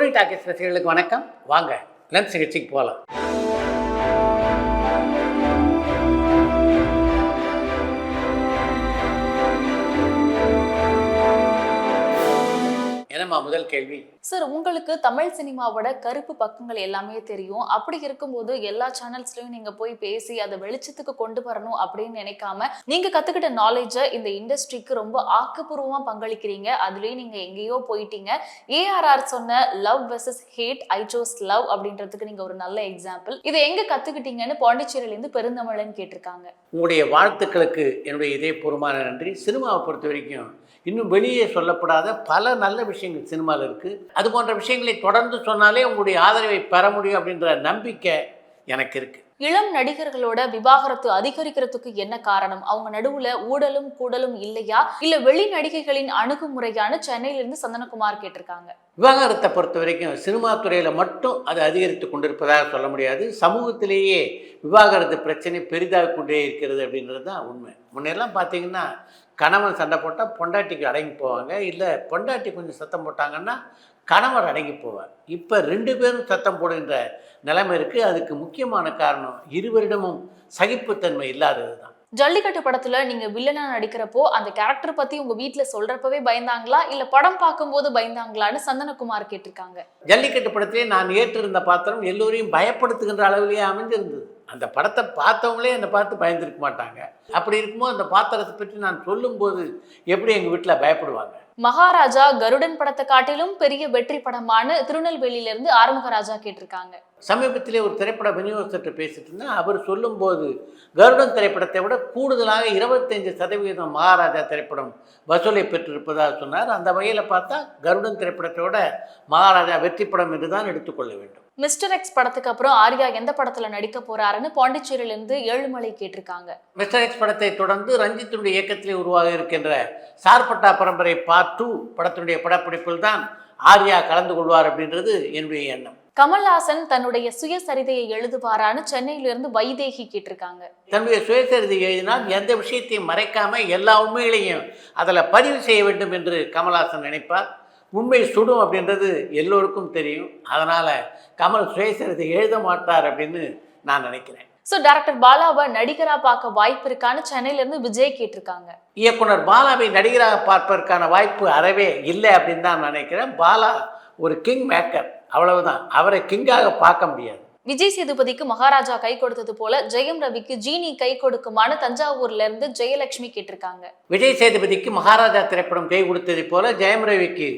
Story talkies ரசிகர்களுக்கு வணக்கம். வாங்க லென்ஸ் நிகழ்ச்சிக்கு போகலாம். என்னம்மா முதல் கேள்வி? சார், உங்களுக்கு தமிழ் சினிமாவோட கருப்பு பக்கங்கள் எல்லாமே தெரியும். அப்படி இருக்கும்போது எல்லா சேனல்ஸ்லயும் நீங்க போய் பேசி அதை வெளிச்சத்துக்கு கொண்டு வரணும் அப்படின்னு நினைக்காம நீங்க கத்துக்கிட்ட நாலேஜை இந்த இண்டஸ்ட்ரிக்கு ரொம்ப ஆக்கப்பூர்வமா பங்களிக்கிறீங்க. அதுலயும் நீங்க எங்கேயோ போயிட்டீங்க. ஏஆர்ஆர் சொன்ன love versus hate, I chose love அப்படின்றதுக்கு நீங்க ஒரு நல்ல எக்ஸாம்பிள். இதை எங்க கத்துக்கிட்டீங்கன்னு பாண்டிச்சேரியில இருந்து பெருந்தமிழன் கேட்டிருக்காங்க. உங்களுடைய வாழ்த்துக்களுக்கு என்னுடைய இதயபூர்வமான நன்றி. சினிமாவை பொறுத்த வரைக்கும் இன்னும் வெளியே சொல்லப்படாத பல நல்ல விஷயங்கள் சினிமாவில் இருக்குது. அது போன்ற விஷயங்களை தொடர்ந்து சொன்னாலே உங்களுடைய ஆதரவை பெற முடியும் அப்படின்ற நம்பிக்கை எனக்கு இருக்குது. இளம் நடிகர்களோட விவாகரத்து அதிகரிக்கிறதுக்கு என்ன காரணம்? அவங்க நடுவுல ஊழலும் கூடலும் இல்லையா, இல்ல வெளி நடிகைகளின் அணுகுமுறையான சென்னையிலிருந்து சந்தனகுமார் கேட்டிருக்காங்க. விவாகரத்தை பொறுத்த வரைக்கும் சினிமா துறையில் மட்டும் அது அதிகரித்து கொண்டிருப்பதாக சொல்ல முடியாது. சமூகத்திலேயே விவாகரத்து பிரச்சனை பெரிதாக கொண்டே இருக்கிறது அப்படின்றது தான் உண்மை. முன்னெல்லாம் பார்த்தீங்கன்னா கணவன் சண்டை போட்டால் பொண்டாட்டிக்கு அடங்கி போவாங்க, இல்லை பொண்டாட்டி கொஞ்சம் சத்தம் போட்டாங்கன்னா கணவர் அடங்கி போவார். இப்போ 2 பேரும் சத்தம் போடுகின்ற நிலைமை இருக்குது. அதுக்கு முக்கியமான காரணம் இருவரிடமும் சகிப்புத்தன்மை இல்லாதது தான். ஜல்லிக்கட்டு படத்துல நீங்க வில்லனா நடிக்கிறப்போ அந்த கேரக்டர் பத்தி உங்க வீட்டுல சொல்றப்பவே பயந்தாங்களா, இல்ல படம் பார்க்கும்போது பயந்தாங்களான்னு சந்தனகுமார் கேட்டிருக்காங்க. ஜல்லிக்கட்டு படத்திலே நான் ஏற்றிருந்த பாத்திரம் எல்லோரையும் பயப்படுத்துகின்ற அளவிலேயே அமைஞ்சிருந்தது. அந்த படத்தை பார்த்தவங்களே என்னை பார்த்து பயந்துருக்க மாட்டாங்க. அப்படி இருக்கும்போது அந்த பாத்திரத்தை பற்றி நான் சொல்லும்போது எப்படி எங்கள் வீட்டில் பயப்படுவாங்க? மகாராஜா கருடன் படத்தை காட்டிலும் பெரிய வெற்றி படமான திருநெல்வேலியில இருந்து ஆறுமுகராஜா கேட்டிருக்காங்க. சமீபத்திலே ஒரு திரைப்பட விநியோகத்தை பேசிட்டு இருந்தா அவர் சொல்லும்போது கருடன் திரைப்படத்தை விட கூடுதலாக 25% மகாராஜா திரைப்படம் வசூலை பெற்றிருப்பதாக சொன்னார். அந்த வகையில் பார்த்தா கருடன் திரைப்படத்தை விட மகாராஜா வெற்றி படம் என்று தான் எடுத்துக்கொள்ள வேண்டும். மிஸ்டர் எக்ஸ் படத்துக்கு அப்புறம் ஆர்யா எந்த படத்துல நடிக்க போறாருன்னு பாண்டிச்சேரியில இருந்து ஏழுமலை கேட்டிருக்காங்க. மிஸ்டர் எக்ஸ் படத்தை தொடர்ந்து ரஞ்சித்தினுடைய இயக்கத்திலே உருவாக இருக்கின்ற சார்பட்டா பரம்பரை பார்ட் 2 படத்தினுடைய படப்பிடிப்பில் தான் ஆர்யா கலந்து கொள்வார் அப்படின்றது என்னுடைய எண்ணம். கமல்ஹாசன் தன்னுடைய சுயசரிதையை எழுதுவாரான்னு சென்னையில இருந்து வைதேகி கேட்டிருக்காங்க. தன்னுடைய சுயசரிதை எழுதினால் எந்த விஷயத்தையும் மறைக்காம எல்லா உண்மைகளையும் அதில் பதிவு செய்ய வேண்டும் என்று கமல்ஹாசன் நினைப்பார். உண்மை சுடும் அப்படின்றது எல்லோருக்கும் தெரியும். அதனால கமல் சுயசரிதை எழுத மாட்டார் அப்படின்னு நான் நினைக்கிறேன். ஸோ டைரக்டர் பாலாவை நடிகரா பார்க்க வாய்ப்பு இருக்கான்னு சென்னையில இருந்து விஜய் கேட்டிருக்காங்க. இயக்குனர் பாலாவை நடிகராக பார்ப்பதற்கான வாய்ப்பு அறவே இல்லை அப்படின்னு தான் நினைக்கிறேன். பாலா ஒரு கிங் மேக்கர், அவ்வளவுதான். அவரை கிங்காக பார்க்க முடியாது. விஜய் சேதுபதிக்கு மகாராஜா கை கொடுத்தது போல ஜெயம் ரவிக்கு ஜீனி கை கொடுக்குமான்னு தஞ்சாவூர்ல இருந்து ஜெயலட்சுமி கேட்டிருக்காங்க. விஜய் சேதுபதிக்கு மகாராஜா திரைப்படம் கை கொடுத்தது போல ஜெயம் ரவிக்கு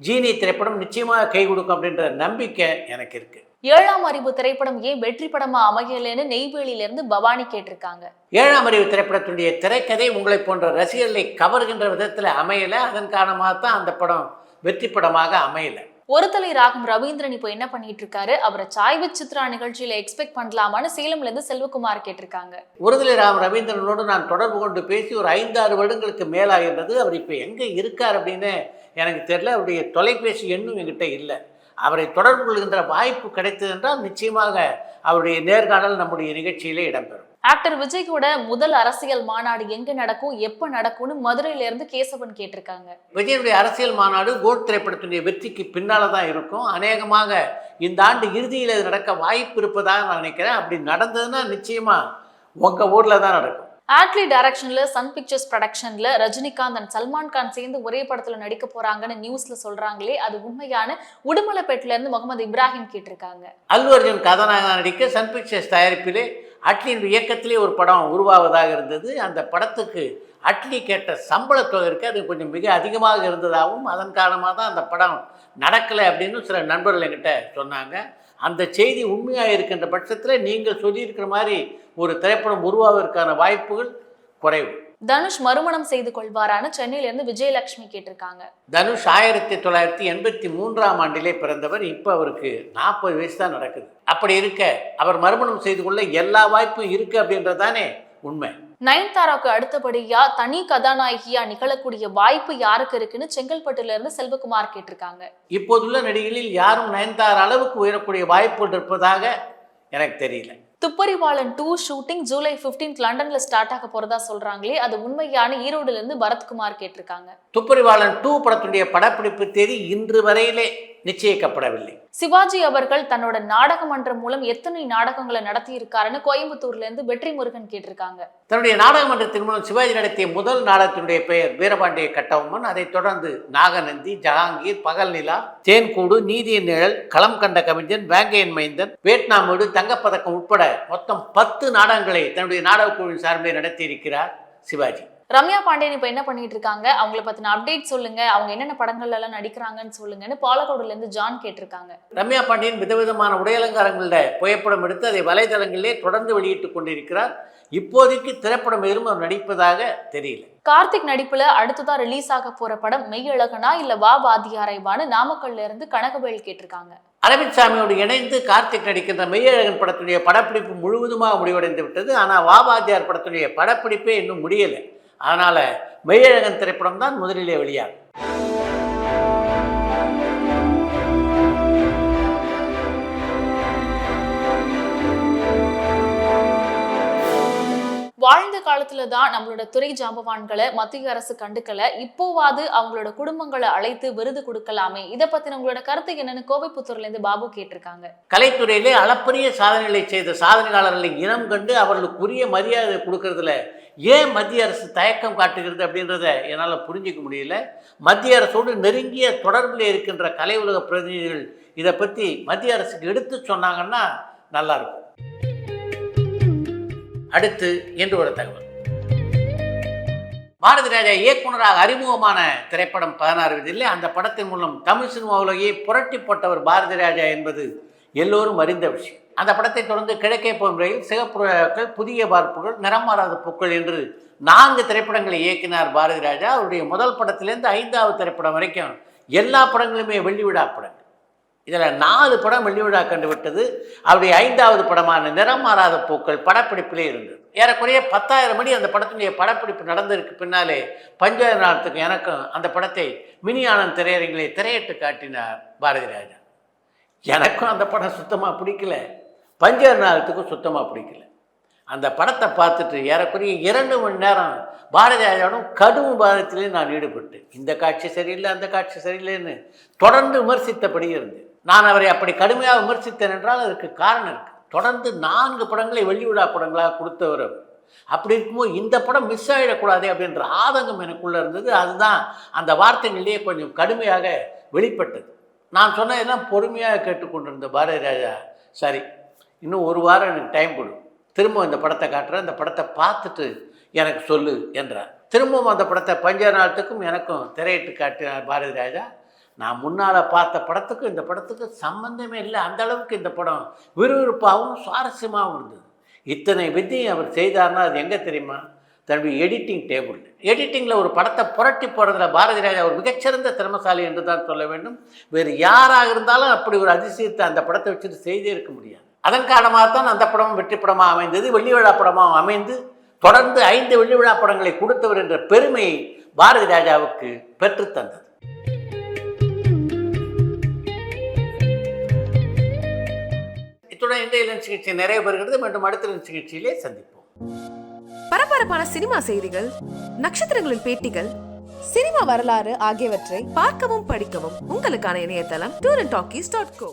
ஜீனி திரைப்படம் நிச்சயமாக கை கொடுக்கும் அப்படின்ற நம்பிக்கை எனக்கு இருக்கு. 7ஆம் அறிவு திரைப்படம் ஏன் வெற்றி படமா அமையலன்னு நெய்வேலியில இருந்து பவானி கேட்டிருக்காங்க. 7ஆம் அறிவு திரைப்படத்துடைய திரைக்கதை உங்களை போன்ற ரசிகர்களை கவர்கின்ற விதத்தில் அமையல. அதன் காரணமாக தான் அந்த படம் வெற்றி படமாக அமையல. ஒருதலை ராகம் ரவீந்திரன் இப்போ என்ன பண்ணிட்டு இருக்காரு? அவரை சாய்வு சித்ரா நிகழ்ச்சியில எக்ஸ்பெக்ட் பண்ணலாமான்னு சேலம்ல இருந்து செல்வகுமார் கேட்டிருக்காங்க. ஒருதலை ராகம் ரவீந்திரனோடு நான் தொடர்பு கொண்டு பேசி ஒரு 5-6 வருடங்களுக்கு மேலாகின்றது. அவர் இப்போ எங்கே இருக்கார் அப்படின்னு எனக்கு தெரியல. அவருடைய தொலைபேசி எண்ணும் என்கிட்ட இல்லை. அவரை தொடர்பு கொள்கின்ற வாய்ப்பு கிடைத்தது என்றால் நிச்சயமாக அவருடைய நேர்காணல் நம்முடைய நிகழ்ச்சியிலே இடம்பெறும். ஆக்டர் விஜய்கோட முதல் அரசியல் மாநாடு எங்க நடக்கும், எப்ப நடக்கும்னு மதுரையில இருந்து கேசவன் கேட்டிருக்காங்க. விஜயுடைய அரசியல் மாநாடு கோட் திரைப்படத்துடைய வெற்றிக்கு பின்னால தான் இருக்கும். அநேகமாக இந்த ஆண்டு இறுதியில் அது நடக்க வாய்ப்பு இருப்பதாக நான் நினைக்கிறேன். அப்படி நடந்ததுன்னா நிச்சயமா உங்க ஊர்ல தான் நடக்கும். ஆட்லி டைரக்ஷன்ல சன் பிக்சர்ஸ் ப்ரொடக்ஷன்ல ரஜினிகாந்த் அண்ட் சல்மான் கான் சேர்ந்து ஒரே படத்துல நடிக்க போறாங்கன்னு நியூஸ்ல சொல்றாங்களே, அது உண்மையான? உடுமலைப்பேட்டில இருந்து முகமது இப்ராஹிம் கேட்டிருக்காங்க. அல்லு அர்ஜுன் கதாநாயகனாக நடிக்க சன் பிக்சர்ஸ் தயாரிப்பிலே அட்லியின் இயக்கத்திலே ஒரு படம் உருவாவதாக இருந்தது. அந்த படத்துக்கு அட்லி கேட்ட சம்பள தொகை இருக்குது, அது கொஞ்சம் மிக அதிகமாக இருந்ததாகவும் அதன் காரணமாக தான் அந்த படம் நடக்கலை அப்படின்னு சில நண்பர்கள் என்கிட்ட சொன்னாங்க. அந்த செய்தி உண்மையாக இருக்கின்ற பட்சத்தில் நீங்கள் சொல்லியிருக்கிற மாதிரி ஒரு திரைப்படம் உருவாவதற்கான வாய்ப்புகள் குறைவு. தனுஷ் மறுமணம் செய்து கொள்வாரான்னு சென்னையில இருந்து விஜயலட்சுமி கேட்டிருக்காங்க. தனுஷ் 1983ஆம் ஆண்டிலே பிறந்தவர். இப்போ அவருக்கு 40 வயசு தான் நடக்குது. அப்படி இருக்க அவர் மறுமணம் செய்து கொள்ள எல்லா வாய்ப்பும் இருக்கு அப்படின்றதானே உண்மை. நயன்தாராவுக்கு அடுத்தபடியா தனி கதாநாயகியா நிகழக்கூடிய வாய்ப்பு யாருக்கு இருக்குன்னு செங்கல்பட்டுல இருந்து செல்வகுமார் கேட்டிருக்காங்க. இப்போதுள்ள நடிகைகளில் யாரும் நயன்தாரா அளவுக்கு உயரக்கூடிய வாய்ப்புகள் இருப்பதாக எனக்கு தெரியல. துப்பறிவாளன் 2 ஷூட்டிங் ஜூலை 15 லண்டன்ல ஸ்டார்ட் ஆக போறதா சொல்றாங்களே, அது உண்மையான? ஈரோடுல இருந்து பரத்குமார் கேட்டிருக்காங்க. துப்பறிவாளன் 2 படத்துடைய படப்பிடிப்பு தேதி இன்று வரையிலே நிச்சயிக்கப்படவில்லை. சிவாஜி அவர்கள் தன்னோட நாடக மன்றம் மூலம் எத்தனை நாடகங்களை நடத்தி இருக்காருன்னு கோயம்புத்தூர்ல இருந்து வெற்றி முருகன் கேட்டிருக்காங்க. தன்னுடைய நாடக மன்றத்தின் மூலம் சிவாஜி நடத்திய முதல் நாடகத்தினுடைய பெயர் வீரபாண்டிய கட்டபொம்மன். அதைத் தொடர்ந்து நாகநந்தி, ஜஹாங்கீர், பகல் நிலா, தேன்கூடு, நீதியின் நிழல், களம் கண்ட கவிஞன், வேங்கையன் மைந்தன், வியட்நாம் வீடு, தங்கப்பதக்கம் உட்பட மொத்தம் 10 நாடகங்களை தன்னுடைய நாடக குழுவின் சார்பில் நடத்தி இருக்கிறார் சிவாஜி. ரம்யா பாண்டியன் இப்ப என்ன பண்ணிட்டு இருக்காங்க, அவங்களை பத்தின அப்டேட் சொல்லுங்க, அவங்க என்னென்ன படங்கள்ல எல்லாம் நடிக்கிறாங்கன்னு சொல்லுங்கன்னு பாலக்கோடுல இருந்து ஜான் கேட்டிருக்காங்க. ரம்யா பாண்டியன் விதவிதமான உடையலங்காரங்கள புகைப்படம் எடுத்து அதை வலைதளங்களிலே தொடர்ந்து வெளியிட்டுக் கொண்டிருக்கிறார். இப்போதைக்கு திரைப்படம் எதுவும் அவர் நடிப்பதாக தெரியல. கார்த்திக் நடிப்புல அடுத்ததா ரிலீஸ் ஆக போற படம் மெய்யழகனா இல்ல வா வாத்தியாரைவான்னு நாமக்கல்ல இருந்து கனகவேல் கேட்டிருக்காங்க. அரவிந்த் சாமியோடு இணைந்து கார்த்திக் நடிக்கின்ற மெய்யழகன் படத்துடைய படப்பிடிப்பு முழுவதுமாக முடிவடைந்து விட்டது. ஆனால் வா வாத்தியார் படத்துடைய படப்பிடிப்பே இன்னும் முடியலை. அதனால மெய்யழகன் திரைப்படம் தான் முதலிலே வெளியாகும். வாழ்ந்த காலத்துல தான் நம்மளோட துறை ஜாம்பவான்களை மத்திய அரசு கண்டுக்கல, இப்போவாது அவங்களோட குடும்பங்களை அழைத்து விருது கொடுக்கலாமே, இதை பத்தின உங்களோட கருத்து என்னன்னு கோவைப்புத்தூர்ல இருந்து பாபு கேட்டிருக்காங்க. கலைத்துறையிலே அளப்பரிய சாதனைகளை செய்த சாதனையாளர்களை இனம் கண்டு அவர்களுக்கு உரிய மரியாதை கொடுக்கறதுல ஏன் மத்திய அரசு தயக்கம் காட்டுகிறது அப்படின்றத என்னால் புரிஞ்சிக்க முடியல. மத்திய அரசோடு நெருங்கிய தொடர்பில் இருக்கின்ற கலை உலக பிரதிநிதிகள் இதை பற்றி மத்திய அரசுக்கு எடுத்து சொன்னாங்கன்னா நல்லாயிருக்கும். அடுத்து என்று ஒரு தகவல். பாரதி ராஜா இயக்குனராக அறிமுகமான திரைப்படம் 16 வயதிலே. அந்த படத்தின் மூலம் தமிழ் சினிமா உலகையே புரட்டி போட்டவர் பாரதி ராஜா என்பது எல்லோரும் அறிந்த விஷயம். அந்த படத்தை தொடர்ந்து கிழக்கே போகும் ரயில், சிகப்புறாக்கள், புதிய பார்ப்புகள், நிறம் மாறாத பூக்கள் என்று 4 திரைப்படங்களை இயக்கினார் பாரதி ராஜா. அவருடைய முதல் படத்திலேருந்து 5வது திரைப்படம் வரைக்கும் எல்லா படங்களுமே வெள்ளி விழா படங்கள். இதில் 4 படம் வெள்ளி விழா கண்டுவிட்டது. அவருடைய 5வது படமான நிறம் மாறாத பூக்கள் படப்பிடிப்பிலே இருந்தது. ஏறக்குறைய 10,000 மணி அந்த படத்தினுடைய படப்பிடிப்பு நடந்ததற்கு பின்னாலே பஞ்சாயத்து எனக்கும் அந்த படத்தை மினி ஆனந்த் திரையரங்கிலே திரையிட்டு காட்டினார் பாரதி ராஜா. எனக்கும் அந்த படம் சுத்தமாக பிடிக்கல, பஞ்சாயத்துக்கும் சுத்தமாக பிடிக்கல. அந்த படத்தை பார்த்துட்டு ஏறக்குறைய 2 மணி நேரம் பாரதி ராஜாவோடும் கடும் விவாதத்திலே நான் ஈடுபட்டு இந்த காட்சி சரியில்லை, அந்த காட்சி சரியில்லைன்னு தொடர்ந்து விமர்சித்தபடி இருந்தேன். நான் அவரை அப்படி கடுமையாக விமர்சித்தேன் என்றால் அதற்கு காரணம் இருக்குது. தொடர்ந்து 4 படங்களை வெள்ளி விழா படங்களாக கொடுத்தவர். அப்படி இருக்கும்போது இந்த படம் மிஸ் ஆகிடக்கூடாது அப்படின்ற ஆதங்கம் எனக்குள்ளே இருந்தது. அதுதான் அந்த வார்த்தைகளிலேயே கொஞ்சம் கடுமையாக வெளிப்பட்டது. நான் சொன்னதெல்லாம் பொறுமையாக கேட்டுக்கொண்டிருந்த பாரதி ராஜா, சரி இன்னும் 1 வாரம் எனக்கு டைம் கொடு, திரும்ப இந்த படத்தை காட்டுறேன், இந்த படத்தை பார்த்துட்டு எனக்கு சொல்லு என்றார். திரும்பவும் அந்த படத்தை பஞ்சநாளத்துக்கும் எனக்கும் திரையிட்டு காட்டினார் பாரதி ராஜா. நான் முன்னால் பார்த்த படத்துக்கும் இந்த படத்துக்கு சம்பந்தமே இல்லை. அந்த அளவுக்கு இந்த படம் விறுவிறுப்பாகவும் சுவாரஸ்யமாகவும் இருந்தது. இத்தனை வித்தியும் அவர் செய்தார்னா அது எங்கே தெரியுமா? தன்னுடைய எடிட்டிங் டேபிள். எடிட்டிங்கில் ஒரு படத்தை புரட்டி போடுறதுல பாரதி ராஜா ஒரு மிகச்சிறந்த திறமசாலி என்று தான் சொல்ல வேண்டும். வேறு யாராக இருந்தாலும் அப்படி ஒரு அதிசயத்தை அந்த படத்தை வச்சுட்டு செய்தே இருக்க முடியாது. அதன் காரணமாகத்தான் அந்த படம் வெற்றி படமாக அமைந்தது, வெள்ளி விழா படமாக அமைந்து தொடர்ந்து 5 வெள்ளி விழா படங்களை கொடுத்தவர் என்ற பெருமையை பாரதி ராஜாவுக்கு பெற்றுத்தந்தது. இத்துடன் இன்றைய லென்ஸ் நிகழ்ச்சி நிறைவு பெறுகிறது. மீண்டும் அடுத்த லென்ஸ் நிகழ்ச்சியிலே சந்திப்போம். பரபரப்பான சினிமா செய்திகள், நட்சத்திரங்களின் பேட்டிகள், சினிமா வரலாறு ஆகியவற்றை பார்க்கவும் படிக்கவும் உங்களுக்கான இணையதளம் tourantalkies.co.